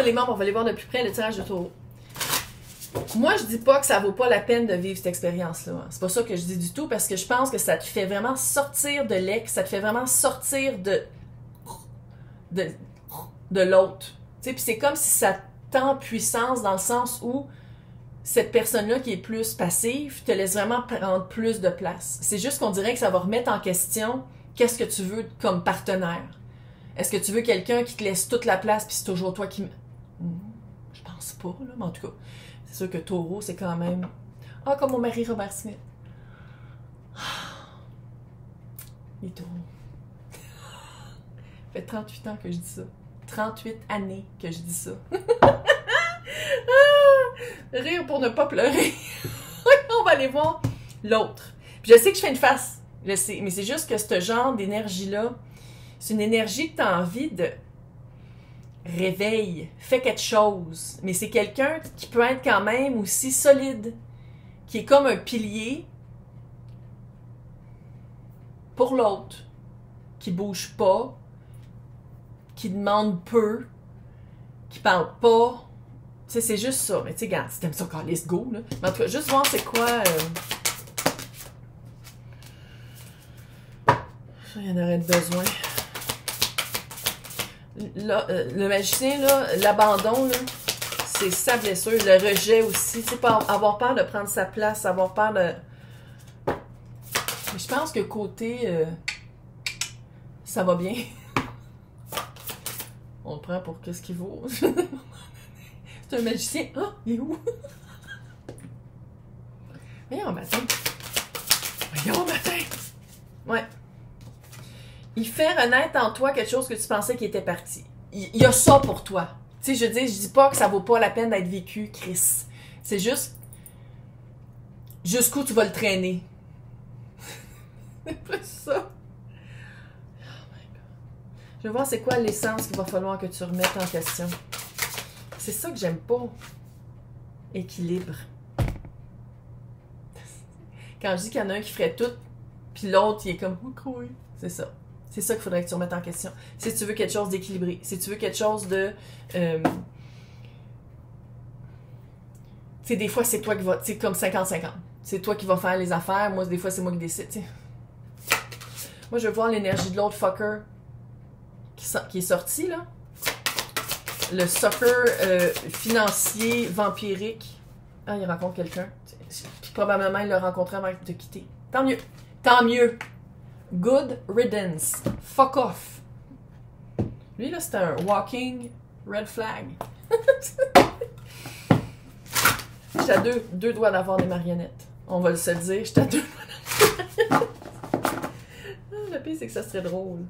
là, les membres, on va aller voir de plus près le tirage de taureau. Moi, je dis pas que ça vaut pas la peine de vivre cette expérience-là. C'est pas ça que je dis du tout, parce que je pense que ça te fait vraiment sortir de l'ex, ça te fait vraiment sortir de l'autre. Tu sais, puis c'est comme si ça tend puissance dans le sens où cette personne-là qui est plus passive te laisse vraiment prendre plus de place. C'est juste qu'on dirait que ça va remettre en question qu'est-ce que tu veux comme partenaire. Est-ce que tu veux quelqu'un qui te laisse toute la place puis c'est toujours toi qui... Je pense pas, là, mais en tout cas, c'est sûr que Taureau, c'est quand même... Ah, comme mon mari Robert Smith. Les taureaux. Ça fait 38 ans que je dis ça. 38 années que je dis ça. Rire pour ne pas pleurer. On va aller voir l'autre. Puis je sais que je fais une face. Je sais. Mais c'est juste que ce genre d'énergie-là, c'est une énergie que tu as envie de... Réveille. Fais quelque chose. Mais c'est quelqu'un qui peut être quand même aussi solide. Qui est comme un pilier pour l'autre. Qui bouge pas. Qui demande peu. Qui parle pas. Tu sais, c'est juste ça. Mais tu sais, regarde, si t'aimes ça encore, let's go, là. Mais en tout cas, juste voir c'est quoi... Il y en aurait besoin. Là, le magicien, là, l'abandon, là, c'est sa blessure. Le rejet aussi. Tu sais, pas avoir peur de prendre sa place, avoir peur de... Mais je pense que côté... ça va bien. On le prend pour qu'est-ce qu'il vaut. C'est un magicien. Ah, oh, il est où? Voyons, matin. Voyons, matin. Ouais. Il fait renaître en toi quelque chose que tu pensais qui était parti. Il y a ça pour toi. Tu sais, je dis pas que ça vaut pas la peine d'être vécu, Chris. C'est juste jusqu'où tu vas le traîner. C'est plus ça. Je vais voir c'est quoi l'essence qu'il va falloir que tu remettes en question. C'est ça que j'aime pas. Équilibre. Quand je dis qu'il y en a un qui ferait tout, puis l'autre, il est comme, oh, cool. C'est ça. C'est ça qu'il faudrait que tu remettes en question. Si tu veux quelque chose d'équilibré, si tu veux quelque chose de... tu sais, des fois, c'est toi qui va... Tu sais, comme 50-50. C'est toi qui va faire les affaires. Moi, des fois, c'est moi qui décide, tu sais. Moi, je veux voir l'énergie de l'autre fucker qui est sorti, là. Le sucker financier vampirique. Ah, il rencontre quelqu'un. Puis probablement, il l'a rencontré avant de quitter. Tant mieux. Tant mieux. Good riddance. Fuck off. Lui, là, c'est un walking red flag. J'étais à deux doigts d'avoir des marionnettes. On va se le dire. J'étais à 2 doigts d'avoir des marionnettes. Le pire, c'est que ça serait drôle.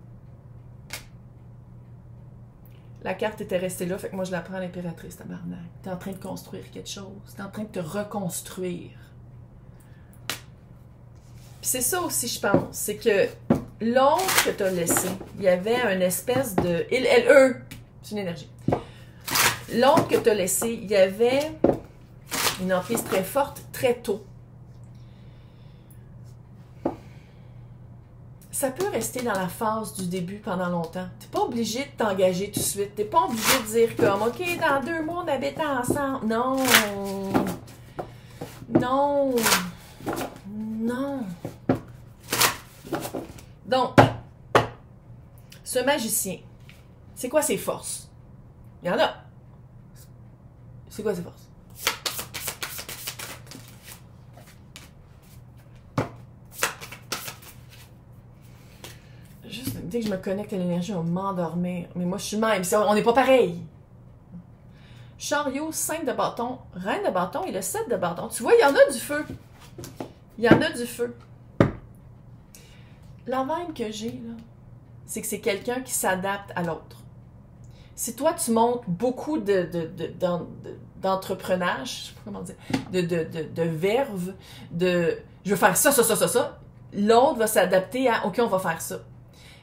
La carte était restée là, fait que moi je la prends à l'impératrice, tabarnak. T'es en train de construire quelque chose. T'es en train de te reconstruire. Puis c'est ça aussi, je pense. C'est que l'autre que t'as laissé, il y avait une espèce de... eux, c'est une énergie. L'autre que t'as laissé, il y avait une emprise très forte, très tôt. Ça peut rester dans la phase du début pendant longtemps. T'es pas obligé de t'engager tout de suite. T'es pas obligé de dire comme, OK, dans 2 mois, on habite ensemble. Non. Non. Non. Donc, ce magicien, c'est quoi ses forces? Il y en a. C'est quoi ses forces? Dès que je me connecte à l'énergie, on va m'endormir. Mais moi, je suis même. On n'est pas pareil. Chariot, 5 de bâton, reine de bâton et le 7 de bâton. Tu vois, il y en a du feu. Il y en a du feu. La vibe que j'ai, là, c'est que c'est quelqu'un qui s'adapte à l'autre. Si toi, tu montres beaucoup d'entreprenage, je sais pas comment dire, de verve, je veux faire ça, l'autre va s'adapter à, OK, on va faire ça.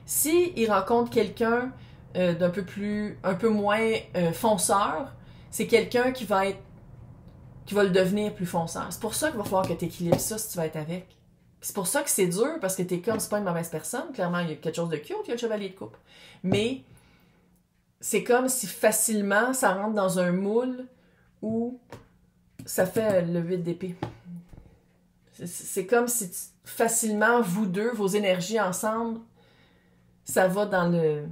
Si il rencontre quelqu'un un peu moins fonceur, c'est quelqu'un qui va le devenir plus fonceur. C'est pour ça qu'il va falloir que tu équilibres ça si tu vas être avec. C'est pour ça que c'est dur, parce que t'es comme, c'est pas une mauvaise personne. Clairement, il y a quelque chose de cute, il y a le chevalier de coupe. Mais c'est comme si facilement ça rentre dans un moule où ça fait le 8 d'épée. C'est comme si facilement, vous deux, vos énergies ensemble, ça va dans le...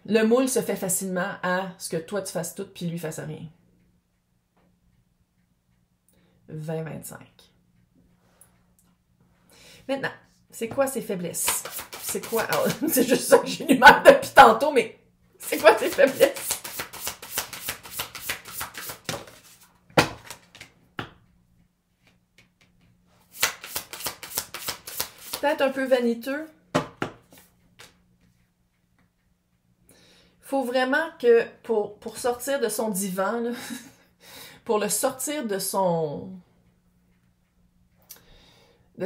Le moule se fait facilement à ce que toi tu fasses tout puis lui fasse rien. 20-25. Maintenant, c'est quoi ses faiblesses? C'est quoi? Alors, c'est juste ça que j'énumère depuis tantôt, mais c'est quoi ses faiblesses? Peut-être un peu vaniteux. Faut vraiment que, pour sortir de son divan, là, pour le sortir de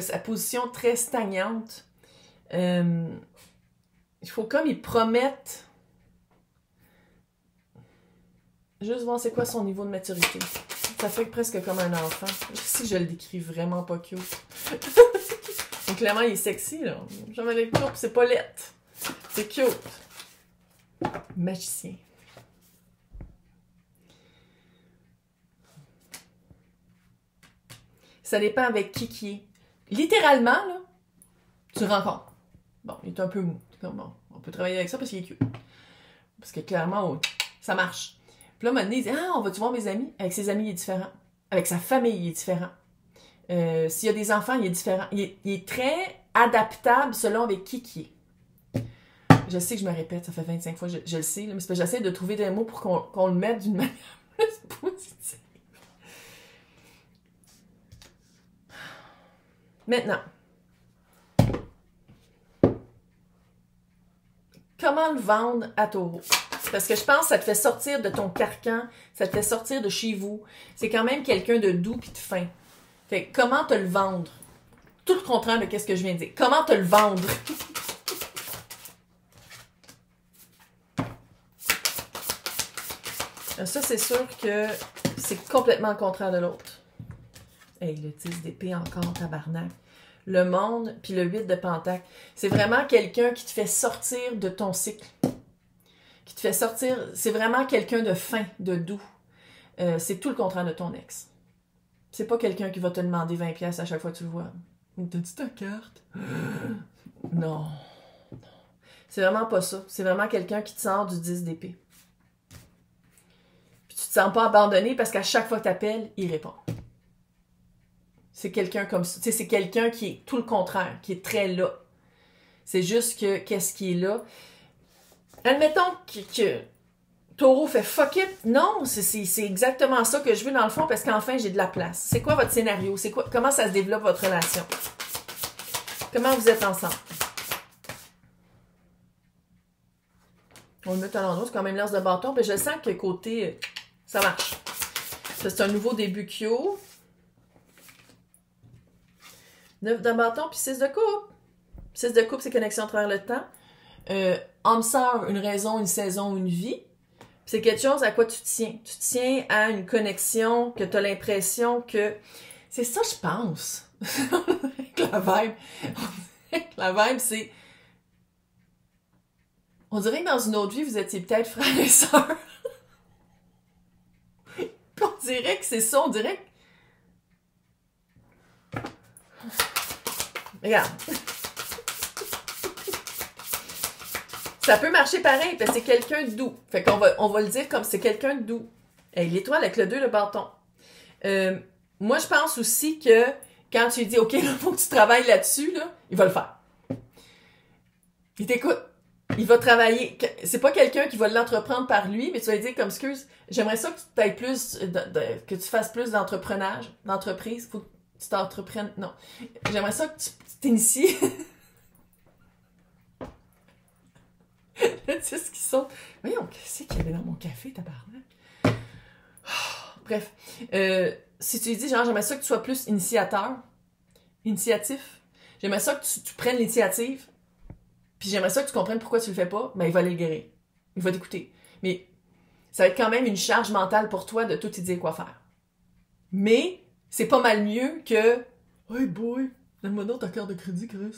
sa position très stagnante, il faut comme il promette, juste voir c'est quoi son niveau de maturité. Ça fait presque comme un enfant. Si je le décris vraiment pas cute. Donc clairement, il est sexy, là. Jamais les courbes, c'est pas lettre. C'est cute. Magicien. Ça dépend avec qui est. Littéralement, là, tu rencontres. Bon, il est un peu mou. Comme, bon, on peut travailler avec ça parce qu'il est cute. Parce que clairement, oh, ça marche. Puis là, un moment donné, il dit, ah, on va-tu voir mes amis? Avec ses amis, il est différent. Avec sa famille, il est différent. S'il y a des enfants, il est différent. Il est très adaptable selon avec qui est. Je sais que je me répète, ça fait 25 fois, je le sais, là, mais c'est parce que j'essaie de trouver des mots pour qu'on le mette d'une manière plus positive. Maintenant, comment le vendre à Taureau? Parce que je pense que ça te fait sortir de ton carcan, ça te fait sortir de chez vous. C'est quand même quelqu'un de doux et de fin. Fait que comment te le vendre? Tout le contraire de ce que je viens de dire. Comment te le vendre? Ça, c'est sûr que c'est complètement le contraire de l'autre. Hey, le 10 d'épée encore, tabarnak. Le monde, puis le 8 de pentacle. C'est vraiment quelqu'un qui te fait sortir de ton cycle. Qui te fait sortir... C'est vraiment quelqu'un de fin, de doux. C'est tout le contraire de ton ex. C'est pas quelqu'un qui va te demander 20$ à chaque fois que tu le vois. T'as-tu ta carte? Non. C'est vraiment pas ça. C'est vraiment quelqu'un qui te sort du 10 d'épée. Puis tu te sens pas abandonné parce qu'à chaque fois que t'appelles, il répond. C'est quelqu'un comme ça. Tu sais, c'est quelqu'un qui est tout le contraire, qui est très là. C'est juste que, qu'est-ce qui est là? Admettons que Taureau fait fuck it. Non, c'est exactement ça que je veux dans le fond parce qu'enfin, j'ai de la place. C'est quoi votre scénario? C'est quoi, comment ça se développe votre relation? Comment vous êtes ensemble? On le met à l'endroit, c'est quand même l'as de bâton. Mais je sens que côté, ça marche. Ça, c'est un nouveau début Kyo. 9 de bâton, puis 6 de coupe. 6 de coupe, c'est connexion à travers le temps. Âme-sœur, une raison, une saison, une vie. C'est quelque chose à quoi tu tiens. Tu tiens à une connexion que tu as l'impression que... C'est ça, je pense. La vibe. La vibe, c'est... On dirait que dans une autre vie, vous étiez peut-être frères et sœurs. Puis on dirait que c'est ça. On dirait que... Regarde. Ça peut marcher pareil, parce que c'est quelqu'un de doux. Fait qu'on va le dire comme c'est quelqu'un de doux. Hey, l'étoile avec le 2, le bâton. Moi, je pense aussi que quand tu lui dis, OK, il faut que tu travailles là-dessus, là, il va le faire. Il t'écoute. Il va travailler. C'est pas quelqu'un qui va l'entreprendre par lui, mais tu vas lui dire comme excuse, j'aimerais ça que tu t'ailles plus, que tu fasses plus d'entreprise. Faut que tu t'entreprennes. Non. J'aimerais ça que tu t'inities. Tu sais ce qu'ils sont. Voyons, qu'est-ce qu'il y avait dans mon café, tabarnak? Bref. Si tu lui dis, genre, j'aimerais ça que tu sois plus initiatif. J'aimerais ça que tu prennes l'initiative. Puis j'aimerais ça que tu comprennes pourquoi tu le fais pas. Ben, il va aller le guérir. Il va t'écouter. Mais ça va être quand même une charge mentale pour toi de tout te dire quoi faire. Mais c'est pas mal mieux que Hey boy, donne-moi donc ta carte de crédit, Chris.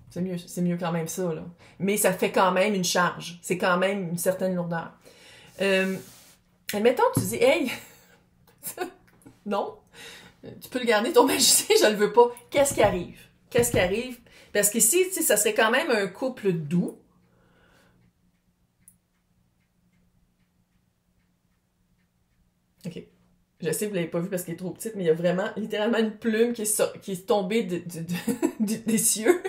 C'est mieux quand même ça, là. Mais ça fait quand même une charge. C'est quand même une certaine lourdeur. Admettons, tu dis, hey, non, tu peux le garder, ton magicien, je le veux pas. Qu'est-ce qui arrive? Qu'est-ce qui arrive? Parce qu'ici, tu sais, ça serait quand même un couple doux. OK. Je sais que vous l'avez pas vu parce qu'il est trop petit, mais il y a vraiment, littéralement, une plume qui est tombée des cieux.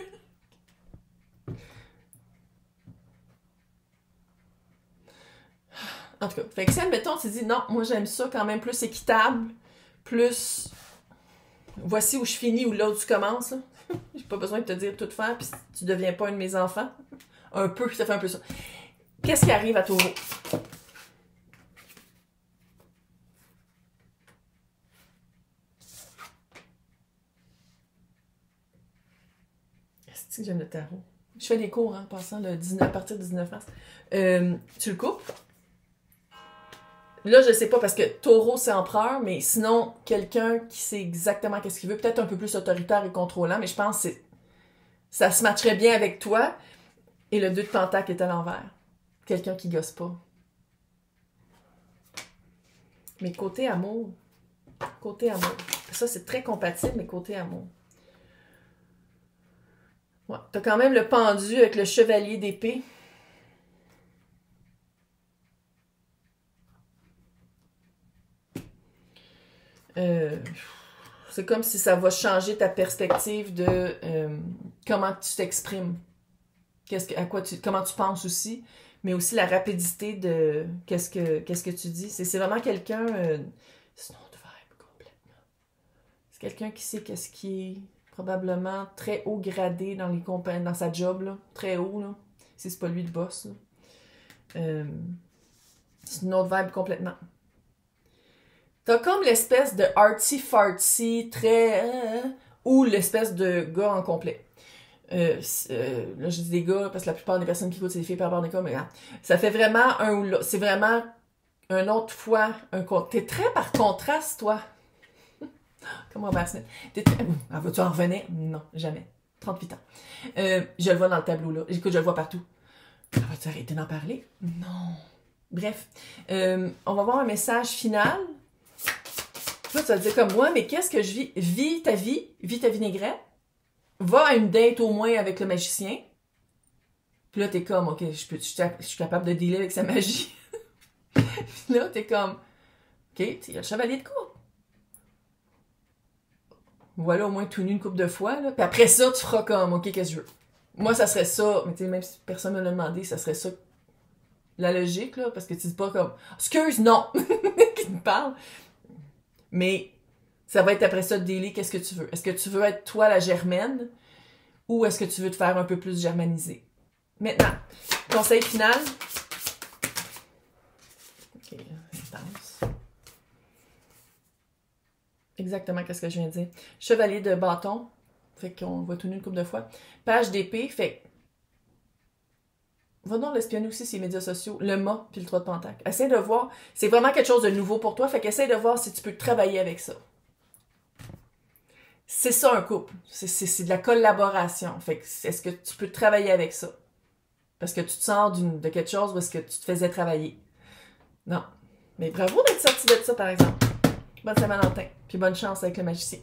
En tout cas, fait que si, admettons, tu dis, non, moi j'aime ça quand même plus équitable, plus, voici où je finis, où l'autre tu commences, là. J'ai pas besoin de te dire tout faire, puis tu deviens pas un de mes enfants. Un peu, ça fait un peu ça. Qu'est-ce qui arrive à Taureau? Est-ce que j'aime le tarot? Je fais des cours, hein, en passant, à partir du 19 mars. Tu le coupes? Là, je sais pas, parce que Taureau, c'est empereur, mais sinon, quelqu'un qui sait exactement qu'est-ce qu'il veut, peut-être un peu plus autoritaire et contrôlant, mais je pense que ça se matcherait bien avec toi. Et le 2 de Pentacle est à l'envers. Quelqu'un qui gosse pas. Mais côté amour, ça c'est très compatible, mais côté amour. Ouais, t'as quand même le pendu avec le chevalier d'épée. C'est comme si ça va changer ta perspective de comment tu t'exprimes. Comment tu penses aussi, mais aussi la rapidité de qu'est-ce que tu dis. C'est vraiment quelqu'un... c'est une autre vibe complètement. C'est quelqu'un qui sait qu'est-ce qui est probablement très haut gradé dans sa job, là, très haut, là. Si c'est pas lui le boss, là. C'est une autre vibe complètement. T'as comme l'espèce de artsy-fartsy, très... ou l'espèce de gars en complet. Là, je dis des gars, parce que la plupart des personnes qui écoutent, c'est des filles par rapport à des gars, mais ça fait vraiment un ou l'autre. C'est vraiment un autre fois. T'es très par contraste, toi. Comment on va se mettre? Vas-tu en revenir? Non, jamais. 38 ans. Je le vois dans le tableau, là. Écoute, je le vois partout. Vas-tu arrêter d'en parler? Non. Bref. On va voir un message final. Là, tu vas te dire comme moi, mais qu'est-ce que je vis? Vis ta vinaigrette. Va à une date au moins avec le magicien. Puis là, t'es comme, OK, je suis capable de dealer avec sa magie. Puis là, t'es comme, OK, il y a le chevalier de coupe. Voilà au moins tout nu une couple de fois. Là. Puis après ça, tu feras comme, OK, qu'est-ce que je veux? Moi, ça serait ça, mais tu sais, même si personne me l'a demandé, ça serait ça la logique, là, parce que tu dis pas comme, excuse, non, qui me parle. Mais ça va être après ça de dealer, qu'est-ce que tu veux? Est-ce que tu veux être toi la germaine ou est-ce que tu veux te faire un peu plus germaniser? Maintenant, conseil final. OK, intense. Exactement qu'est-ce que je viens de dire. Chevalier de bâton, fait qu'on voit tout nu une couple de fois. Page d'épée, fait va donc l'espionner aussi sur les médias sociaux, le mât puis le 3 de pentacle. Essaye de voir, c'est vraiment quelque chose de nouveau pour toi, fait qu'essaye de voir si tu peux travailler avec ça. C'est ça un couple, c'est de la collaboration, fait que est-ce que tu peux travailler avec ça? Parce que tu te sors de quelque chose où est-ce que tu te faisais travailler. Non. Mais bravo d'être sorti de ça, par exemple. Bonne Saint-Valentin, puis bonne chance avec le magicien.